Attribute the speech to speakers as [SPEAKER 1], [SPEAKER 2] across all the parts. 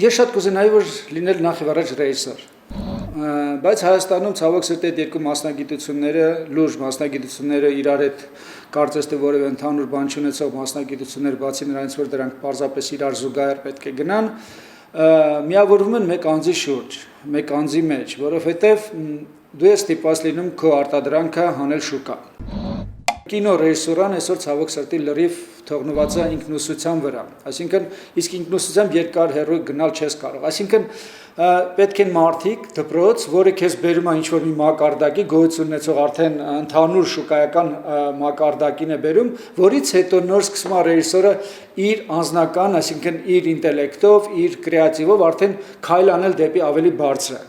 [SPEAKER 1] Ես շատ կուզենայի, որ լինել նախ եւ առաջ ռեժիսոր, բայց Հայաստանում ցավոք սրտի այդ երկու մասնագիտությունները, լուրջ մասնագիտությունները իրար հետ կարծես թե որևէ ընդհանուր բան չունեցող մասնագիտություններ, բացի նրանից, որ դրանք պարզապես իրար զուգահեռ պետք է գնան, միավորվում են մեկ անձի շուրջ, մեկ անձի մեջ, որովհետեւ դու ես ստիպված լինում քո արտադրանքը հանել շուկա։ Կինո ռեժիսորան այսօր ցավոք սրտի լրիվ թողնված է ինքնուսության վրա, այսինքն իսկ ինքնուսությամբ երկար հեռու գնալ չես կարող, այսինքն պետք են մարդիկ դպրոց, որը քեզ բերում է ինչ-որ մի մակարդակի գոյություն ունեցող արդեն ընդհանուր շուկայական մակարդակին է բերում, որից հետո նոր սկսում է ռեժիսորը իր անձնական, այսինքն իր ինտելեկտով, իր կրեատիվով արդեն քայլ անել դեպի ավելի բարձրը։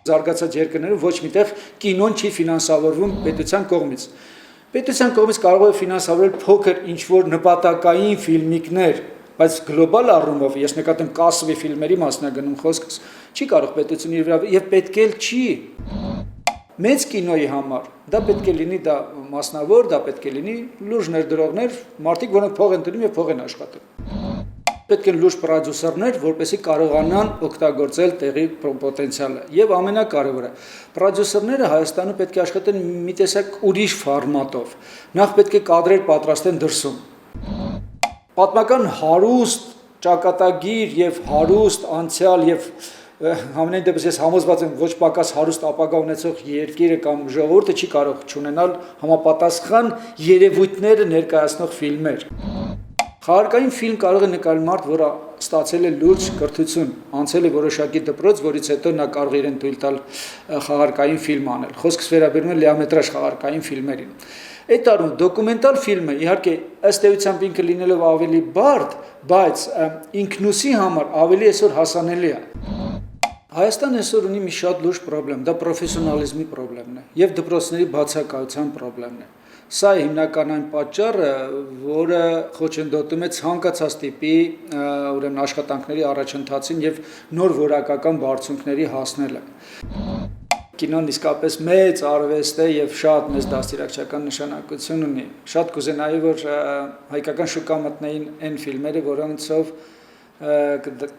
[SPEAKER 1] Զարգացած երկրներում ոչ միտեղ կինոն չի ֆինանսավորվում պետության կողմից։ Պետության կողմից կարող է ֆինանսավորել փոքր ինչ-որ նպատակային ֆիլմիկներ, բայց գլոբալ առումով ես նկատեմ կասովի ֆիլմերի մասնագնում խոսքս, չի կարող պետությունը իր վրա եւ պետք էլ չի։ Մեծ կինոյի համար դա պետք է լինի դա մասնավոր, դա պետք է լինի լուրջ ներդրողներ, մարդիկ, որոնք փող են դնում եւ փող են աշխատում։ Պետք են լուրջ պրոդյուսերներ, որպեսզի կարողանան օգտագործել տեղի պոտենցիալը։ Եվ ամենակարևորը, պրոդյուսերները Հայաստանում պետք է աշխատեն մի տեսակ ուրիշ ֆորմատով։ Նախ պետք է կադրեր պատրաստեն դրսում։ Պատմական հարուստ ճակատագիր եւ հարուստ անցյալ եւ համենայն դեպս ես համոզված եմ ոչ պակաս հարուստ ապագա ունեցող երկիրը կամ ժողովուրդը չի կարող չունենալ համապատասխան երևույթները ներկայացնող ֆիլմեր։ Խաղարկային ֆիլմ կարող է նկարել մարդ, որը ստացել է լուրջ կրթություն, անցել է որոշակի դպրոց, որից հետո նա կարող է իրեն թույլ տալ խաղարկային ֆիլմ անել։ Խոսքս վերաբերում է լիամետրաժ խաղարկային ֆիլմերին։ Այդ առում դոկումենտալ ֆիլմը իհարկե ըստ էության ինքը լինելով ավելի բարդ, բայց ինքնուսի համար ավելի այսօր հասանելի է։ Հայաստանը այսօր ունի մի շատ լուրջ խնդրեմ, դա պրոֆեսիոնալիզմի խնդրեմն է եւ դպրոցների բացակայության խնդրեմն է։ Սա է հիմնական այն պատճառը, որը խոչընդոտում է ցանկացած տիպի ուրեմն աշխատանքների առաջընթացին եւ նոր որակական բարձունքների հասնելը։ Կինոն իսկապես մեծ արվեստ է եւ շատ մեծ դաստիարակչական նշանակություն ունի։ Շատ կուզենայի, որ հայկական շուկա մտնեին այն ֆիլմերը, որոնցով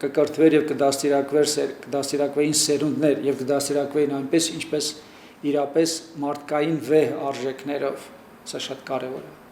[SPEAKER 1] կկրթվեր եւ կդաստիարակվեին սերունդներ եւ կդաստիարակվեին այնպես, ինչպես իրապես մարդկային վեհ արժեքներով։ Սա շատ կարևոր է։